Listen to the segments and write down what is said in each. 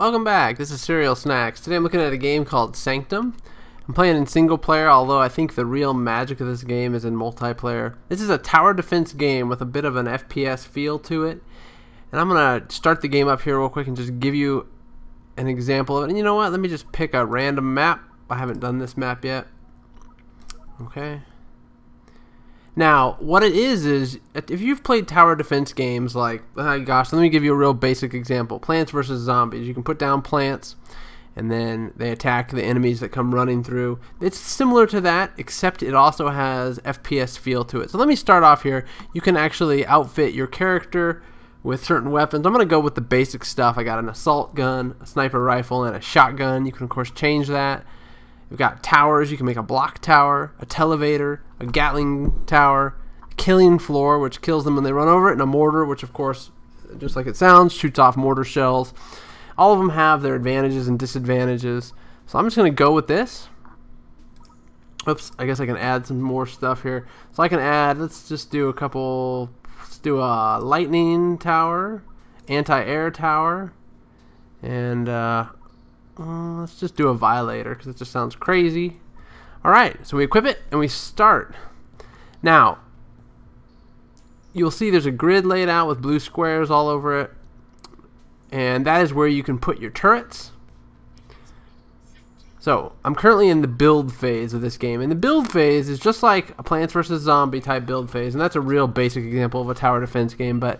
Welcome back. This is CerealSnax. Today I'm looking at a game called Sanctum. I'm playing in single player, although I think the real magic of this game is in multiplayer. This is a tower defense game with a bit of an FPS feel to it. And I'm going to start the game up here real quick and just give you an example of it. And you know what? Let me just pick a random map. I haven't done this map yet. Okay. Now, what it is if you've played tower defense games like, oh gosh, let me give you a real basic example. Plants versus zombies. You can put down plants, and then they attack the enemies that come running through. It's similar to that, except it also has FPS feel to it. So let me start off here. You can actually outfit your character with certain weapons. I'm going to go with the basic stuff. I got an assault gun, a sniper rifle, and a shotgun. You can, of course, change that. We've got towers. You can make a block tower, a televator, a Gatling tower, a killing floor, which kills them when they run over it, and a mortar, which, of course, just like it sounds, shoots off mortar shells. All of them have their advantages and disadvantages. So I'm just going to go with this. Oops, I guess I can add some more stuff here. So I can add, let's just do a couple, let's do a lightning tower, anti-air tower, and let's just do a violator because it just sounds crazy. Alright, so we equip it and we start. Now, you'll see there's a grid laid out with blue squares all over it. And that is where you can put your turrets. So, I'm currently in the build phase of this game. And the build phase is just like a Plants vs. Zombie type build phase. And that's a real basic example of a tower defense game. But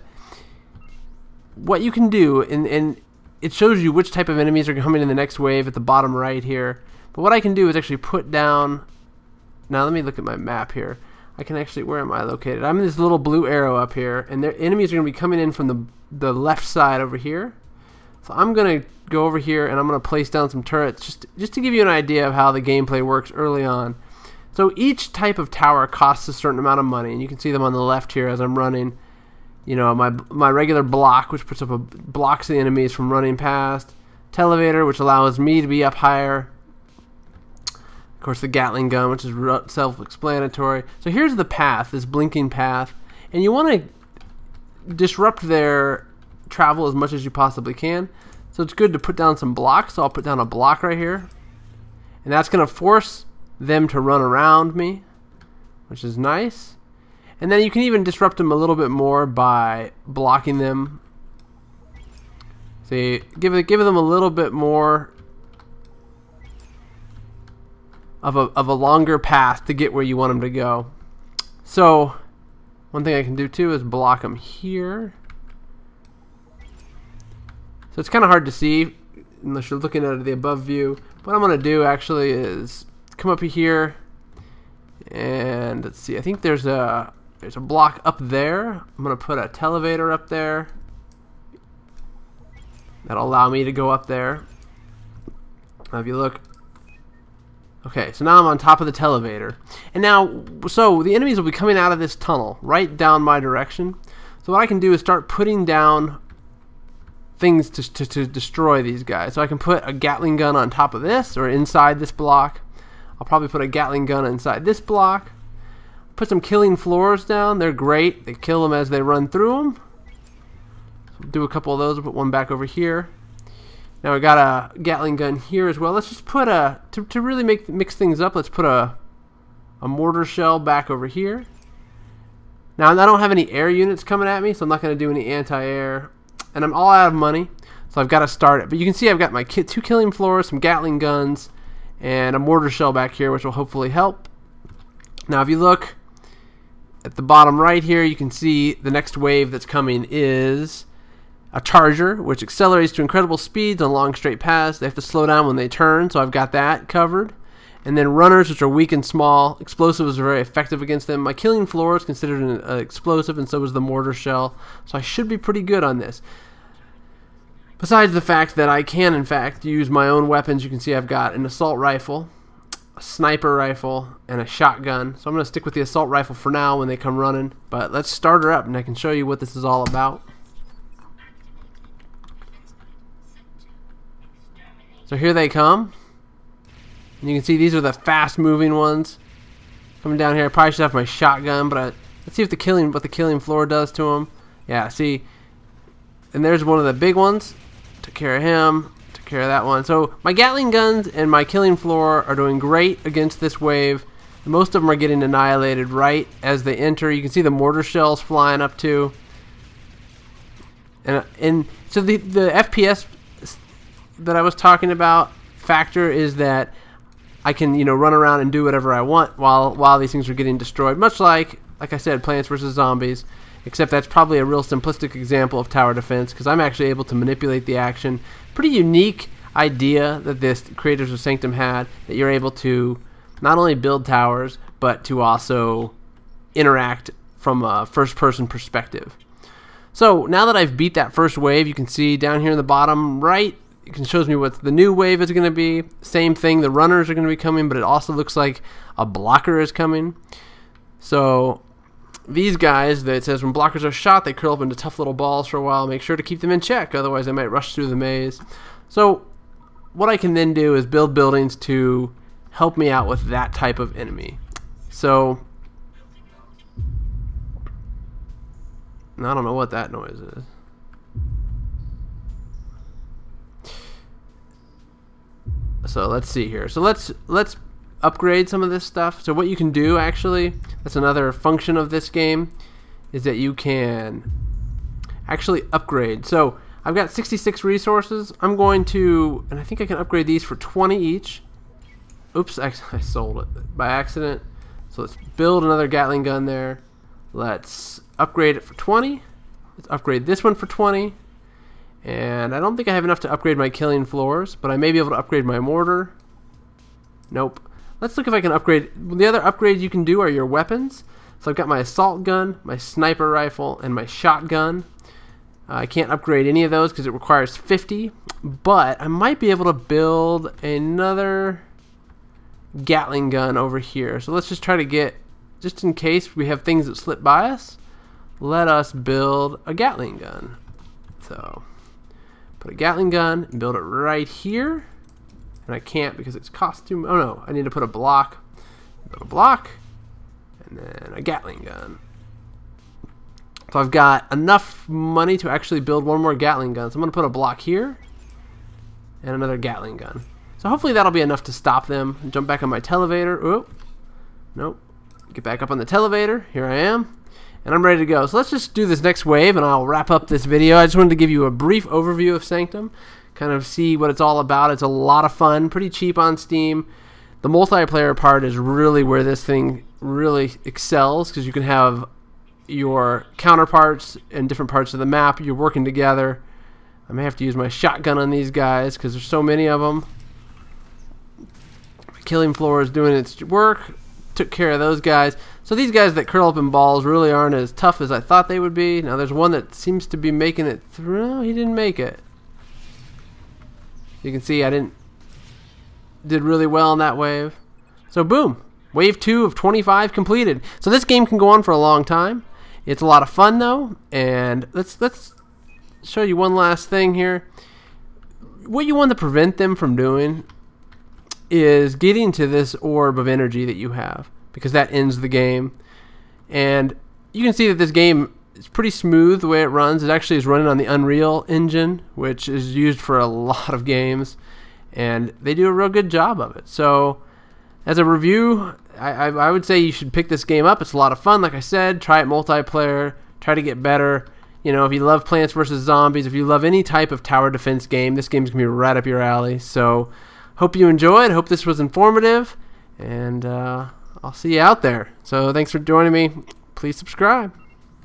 what you can do, and it shows you which type of enemies are coming in the next wave at the bottom right here. But what I can do is actually put down... Now let me look at my map here. I can actually... Where am I located? I'm in this little blue arrow up here. And their enemies are going to be coming in from the left side over here. So I'm going to go over here and I'm going to place down some turrets just to give you an idea of how the gameplay works early on. So each type of tower costs a certain amount of money. And you can see them on the left here as I'm running. You know, my regular block, which puts up blocks the enemies from running past. Televator, which allows me to be up higher. Of course, the Gatling gun, which is self-explanatory. So here's the path, this blinking path. And you want to disrupt their travel as much as you possibly can. So it's good to put down some blocks. So I'll put down a block right here. And that's going to force them to run around me, which is nice. And then you can even disrupt them a little bit more by blocking them. See, give them a little bit more of a longer path to get where you want them to go. So one thing I can do too is block them here. So it's kind of hard to see unless you're looking at the above view. What I'm going to do actually is come up here and let's see. I think there's a block up there. I'm going to put a televator up there. That'll allow me to go up there. Now if you look, okay, so now I'm on top of the televator. And now, so the enemies will be coming out of this tunnel right down my direction. So what I can do is start putting down things to destroy these guys. So I can put a Gatling gun on top of this or inside this block. I'll probably put a Gatling gun inside this block. Put some killing floors down. They're great. They kill them as they run through them. So do a couple of those. I'll put one back over here. Now we got a Gatling gun here as well. Let's just put a to really mix things up. Let's put a mortar shell back over here. Now I don't have any air units coming at me, so I'm not going to do any anti-air. And I'm all out of money, so I've got to start it. But you can see I've got my two killing floors, some Gatling guns, and a mortar shell back here, which will hopefully help. Now if you look at the bottom right here, you can see the next wave that's coming is a charger, which accelerates to incredible speeds on long straight paths. They have to slow down when they turn, so I've got that covered. And then runners, which are weak and small. Explosives are very effective against them. My killing floor is considered an explosive, and so is the mortar shell. So I should be pretty good on this. Besides the fact that I can, in fact, use my own weapons. You can see I've got an assault rifle, a sniper rifle, and a shotgun. So I'm going to stick with the assault rifle for now when they come running. But let's start her up, and I can show you what this is all about. So here they come. And you can see these are the fast-moving ones coming down here. I probably should have my shotgun, but let's see if what the killing floor does to them. Yeah, see, and there's one of the big ones. Took care of him. Took care of that one. So my Gatling guns and my killing floor are doing great against this wave. Most of them are getting annihilated right as they enter. You can see the mortar shells flying up too. And so the FPS that I was talking about factor is that I can, you know, run around and do whatever I want while these things are getting destroyed. Much like I said, Plants vs. Zombies. Except that's probably a real simplistic example of tower defense because I'm actually able to manipulate the action. Pretty unique idea that the creators of Sanctum had, that you're able to not only build towers but to also interact from a first-person perspective. So now that I've beat that first wave, you can see down here in the bottom right, it shows me what the new wave is going to be. Same thing, the runners are going to be coming, but it also looks like a blocker is coming. So these guys, that it says when blockers are shot, they curl up into tough little balls for a while. Make sure to keep them in check, otherwise they might rush through the maze. So what I can then do is build buildings to help me out with that type of enemy. So I don't know what that noise is. So let's see here. So let's upgrade some of this stuff. So what you can do, actually, that's another function of this game, is that you can actually upgrade. So I've got 66 resources. I'm going to, and I think I can upgrade these for 20 each. Oops, I sold it by accident. So let's build another Gatling gun there. Let's upgrade it for 20. Let's upgrade this one for 20. And I don't think I have enough to upgrade my killing floors, but I may be able to upgrade my mortar. Nope. Let's look if I can upgrade. The other upgrades you can do are your weapons. So I've got my assault gun, my sniper rifle, and my shotgun. I can't upgrade any of those because it requires 50, but I might be able to build another Gatling gun over here. So let's just try to get, just in case we have things that slip by us, let us build a Gatling gun. So put a Gatling gun and build it right here. And I can't because it's costume. Oh no, I need to put a block. Build a block. And then a Gatling gun. So I've got enough money to actually build one more Gatling gun. So I'm going to put a block here. And another Gatling gun. So hopefully that'll be enough to stop them. Jump back on my televator. Oh, nope. Get back up on the televator. Here I am. And I'm ready to go. So let's just do this next wave and I'll wrap up this video. I just wanted to give you a brief overview of Sanctum. Kind of see what it's all about. It's a lot of fun. Pretty cheap on Steam. The multiplayer part is really where this thing really excels because you can have your counterparts in different parts of the map. You're working together. I may have to use my shotgun on these guys because there's so many of them. My killing floor is doing its work. Took care of those guys. So these guys that curl up in balls really aren't as tough as I thought they would be. Now there's one that seems to be making it through. No, he didn't make it. You can see I did really well on that wave. So boom, wave 2 of 25 completed. So this game can go on for a long time. It's a lot of fun though, and let's show you one last thing here. What you want to prevent them from doing is getting to this orb of energy that you have, because that ends the game. And you can see that this game is pretty smooth the way it runs. It actually is running on the Unreal Engine, which is used for a lot of games, and they do a real good job of it. So as a review, I would say you should pick this game up. It's a lot of fun. Like I said, try it multiplayer, try to get better. You know, if you love Plants vs. Zombies, if you love any type of tower defense game, this game's going to be right up your alley. So hope you enjoyed. Hope this was informative, and I'll see you out there. So thanks for joining me. Please subscribe.